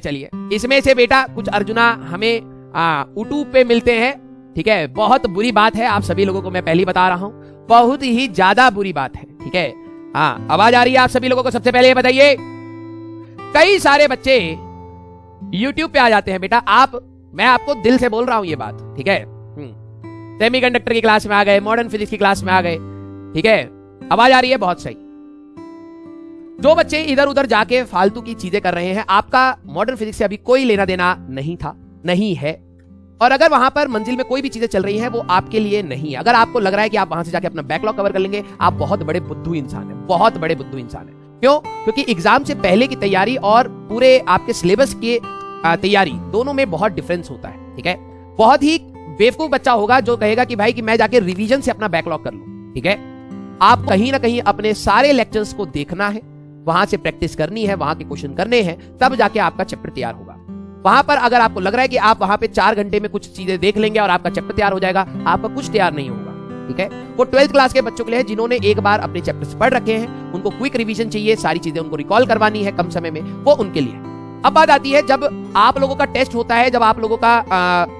चलिए, इसमें से बेटा कुछ अर्जुना हमें यूट्यूब पे मिलते हैं, ठीक है। बहुत बुरी बात है, आप सभी लोगों को मैं पहले ही बता रहा हूं, बहुत ही ज्यादा बुरी बात है, ठीक है। हाँ, आवाज आ रही है आप सभी लोगों को? सबसे पहले ये बताइए, कई सारे बच्चे YouTube पे आ जाते हैं बेटा। मैं आपको दिल से बोल रहा हूं ये बात, ठीक है। सेमीकंडक्टर की क्लास में आ गए, मॉडर्न फिजिक्स की क्लास में आ गए, ठीक है। आवाज आ रही है? बहुत सही। जो बच्चे इधर उधर जाके फालतू की चीजें कर रहे हैं, आपका मॉडर्न फिजिक्स से अभी कोई लेना देना नहीं था, नहीं है। और अगर वहां पर मंजिल में कोई भी चीजें चल रही हैं, वो आपके लिए नहीं है। अगर आपको लग रहा है कि आप वहां से जाके अपना बैकलॉग कवर कर लेंगे, आप बहुत बड़े बुद्धू इंसान है, बहुत बड़े बुद्धू इंसान है। क्यों? क्योंकि एग्जाम से पहले की तैयारी और पूरे आपके सिलेबस की तैयारी दोनों में बहुत डिफरेंस होता है, ठीक है। बहुत ही बेवकूफ बच्चा होगा जो कहेगा कि भाई कि मैं जाके रिवीजन से अपना बैकलॉग कर लूं, ठीक है। आप कहीं ना कहीं अपने सारे लेक्चर्स को देखना है, वहां से प्रैक्टिस करनी है, वहां के क्वेश्चन करने हैं, तब जाके आपका चैप्टर तैयार होगा। वहां पर अगर आपको लग रहा है कि आप वहां पे 4 घंटे में कुछ चीजें देख लेंगे और आपका चैप्टर तैयार हो जाएगा, आपका कुछ तैयार नहीं होगा, ठीक है। वो 12th क्लास के बच्चों के लिए है जिन्होंने एक बार अपने चैप्टर्स पढ़ रखे हैं, उनको क्विक रिवीजन चाहिए, सारी चीजें उनको रिकॉल करवानी है कम समय में, वो उनके लिए। अब बात आती है जब आप लोगों का टेस्ट होता है, जब आप लोगों का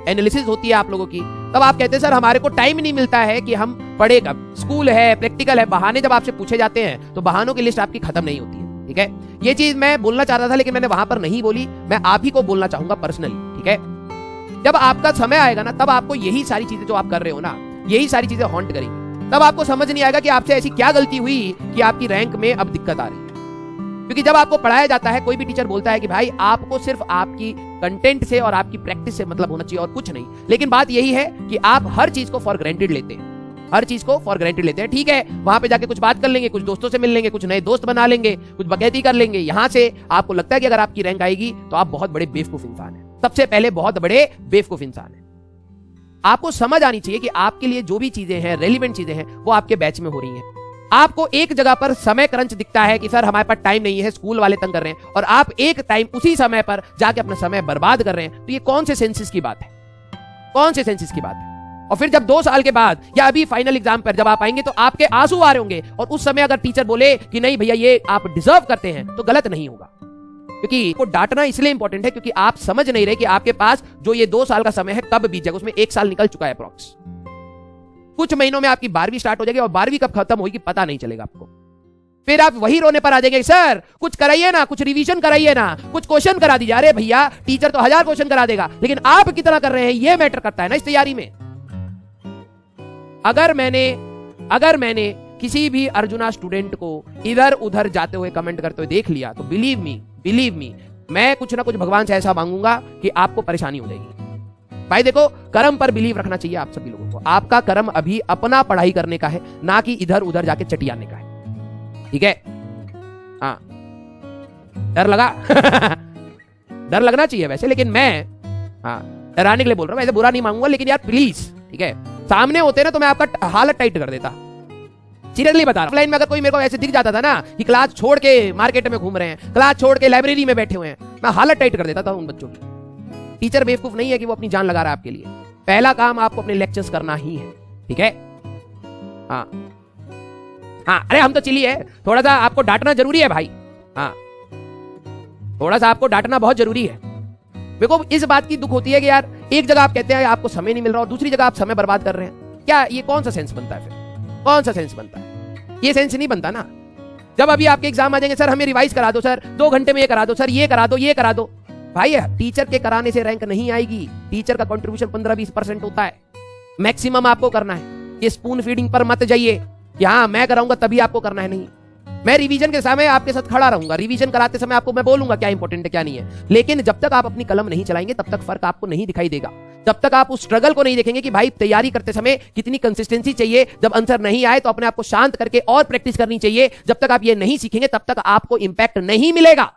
एनालिसिस होती है आप लोगों की, तब आप कहते हैं सर हमारे को टाइम नहीं मिलता है कि हम पढ़े कब, स्कूल है, प्रैक्टिकल है। बहाने जब आपसे पूछे जाते हैं तो बहानों की लिस्ट आपकी खत्म नहीं होती है, ठीक है। ये चीज मैं बोलना चाहता था लेकिन मैंने वहां पर नहीं बोली, मैं आप ही को बोलना चाहूंगा पर्सनली, ठीक है। जब आपका समय आएगा ना, तब आपको यही सारी चीजें जो आप कर रहे हो ना, यही सारी चीजें हॉन्ट करेंगी। तब आपको समझ नहीं आएगा कि आपसे ऐसी क्या गलती हुई कि आपकी रैंक में अब दिक्कत आ रही है। क्योंकि जब आपको पढ़ाया जाता है, कोई भी टीचर बोलता है कि भाई आपको सिर्फ आपकी कंटेंट से और आपकी प्रैक्टिस से मतलब होना चाहिए और कुछ नहीं। लेकिन बात यही है कि आप हर चीज को फॉर ग्रांटेड लेते हैं, हर चीज को फॉर ग्रांटेड लेते हैं, ठीक है। वहां पे जाके कुछ बात कर लेंगे, कुछ दोस्तों से मिल लेंगे, कुछ नए दोस्त बना लेंगे, कुछ बकैती कर लेंगे। यहां से आपको लगता है कि अगर आपकी रैंक आएगी तो आप बहुत बड़े बेवकूफ इंसान हैं, सबसे पहले बहुत बड़े बेवकूफ इंसान हैं। आपको समझ आनी चाहिए कि आपके लिए जो भी चीजें हैं, रेलिवेंट चीजें हैं, वो आपके बैच में हो रही हैं। आपको एक जगह पर समय क्रंच दिखता है कि सर हमारे पास टाइम नहीं है, स्कूल वाले तंग कर रहे हैं, और आप एक टाइम उसी समय पर जाके अपना समय बर्बाद कर रहे हैं, तो ये कौन से सेंसेस की बात है? कौन से सेंसेस की बात है? और फिर जब 2 साल के बाद या अभी फाइनल एग्जाम पर जब आप आएंगे तो आपके आंसू आ रहे होंगे, और उस समय अगर टीचर बोले कि नहीं भैया ये आप डिजर्व करते हैं, तो गलत नहीं होगा। क्योंकि को डांटना इसलिए इंपॉर्टेंट है क्योंकि आप समझ नहीं रहे कि आपके पास जो ये 2 साल का समय है कब बीत जाएगा, उसमें 1 साल निकल चुका है अप्रॉक्स। कुछ महीनों में आपकी 12वीं स्टार्ट हो जाएगी और 12वीं कब खत्म होगी पता नहीं चलेगा आपको। फिर आप वही रोने पर आ जाएंगे, सर कुछ कराइए ना, कुछ रिवीजन कराइए ना, कुछ क्वेश्चन करा दीजिए। अरे भैया टीचर तो 1000 क्वेश्चन करा देगा, लेकिन आप कितना कर रहे हैं ये मैटर करता है ना इस तैयारी में। अगर मैंने किसी भी अर्जुना स्टूडेंट को इधर उधर जाते हुए कमेंट करते हुए देख लिया तो बिलीव मी मैं कुछ ना कुछ भगवान से ऐसा मांगूंगा कि आपको परेशानी हो जाएगी। भाई देखो, कर्म पर बिलीव रखना चाहिए आप सभी लोगों को। आपका कर्म अभी अपना पढ़ाई करने का है, ना कि इधर उधर जाके चटियाने का है, ठीक है। हाँ, डर लगा डर लगना चाहिए वैसे, लेकिन मैं डराने के लिए बोल रहा हूं, वैसे बुरा नहीं मांगूंगा, लेकिन यार प्लीज, ठीक है। सामने होते ना तो मैं आपका हालत टाइट कर देता, सीरियसली बता रहा हूं। ऑफलाइन में अगर कोई मेरे को ऐसे दिख जाता था ना कि क्लास छोड़ के मार्केट में घूम रहे हैं, क्लास छोड़ के लाइब्रेरी में बैठे हुए हैं, मैं हालत टाइट कर देता था उन बच्चों की। टीचर बेवकूफ नहीं है कि वो अपनी जान लगा रहा है आपके लिए। पहला काम आपको अपने लेक्चर्स करना ही है, ठीक है। हाँ, अरे हम तो चिली है, थोड़ा सा आपको डांटना जरूरी है भाई। हाँ, थोड़ा सा आपको डांटना बहुत जरूरी है। देखो इस बात की दुख होती है कि यार एक जगह आप कहते हैं आपको समय नहीं मिल रहा और दूसरी जगह आप समय बर्बाद कर रहे हैं। क्या ये कौन सा सेंस बनता है? फिर कौन सा सेंस बनता है? ये सेंस नहीं बनता ना। जब अभी आपके एग्जाम आ जाएंगे, सर हमें रिवाइज करा दो, सर 2 घंटे में ये करा दो, सर ये करा दो, ये करा दो। भाई टीचर के कराने से रैंक नहीं आएगी। टीचर का कंट्रीब्यूशन 15-20% होता है, मैक्सिमम आपको करना है। ये स्पून फीडिंग पर मत जाइए कि हाँ मैं कराऊंगा तभी आपको करना है, नहीं। मैं रिवीजन के समय आपके साथ खड़ा रहूंगा, रिवीजन कराते समय आपको मैं बोलूंगा क्या इंपॉर्टेंट है क्या नहीं है, लेकिन जब तक आप अपनी कलम नहीं चलाएंगे तब तक फर्क आपको नहीं दिखाई देगा। जब तक आप उस स्ट्रगल को नहीं देखेंगे कि भाई तैयारी करते समय कितनी कंसिस्टेंसी चाहिए, जब आंसर नहीं आए तो अपने आप को शांत करके और प्रैक्टिस करनी चाहिए, जब तक आप ये नहीं सीखेंगे तब तक आपको इंपैक्ट नहीं मिलेगा।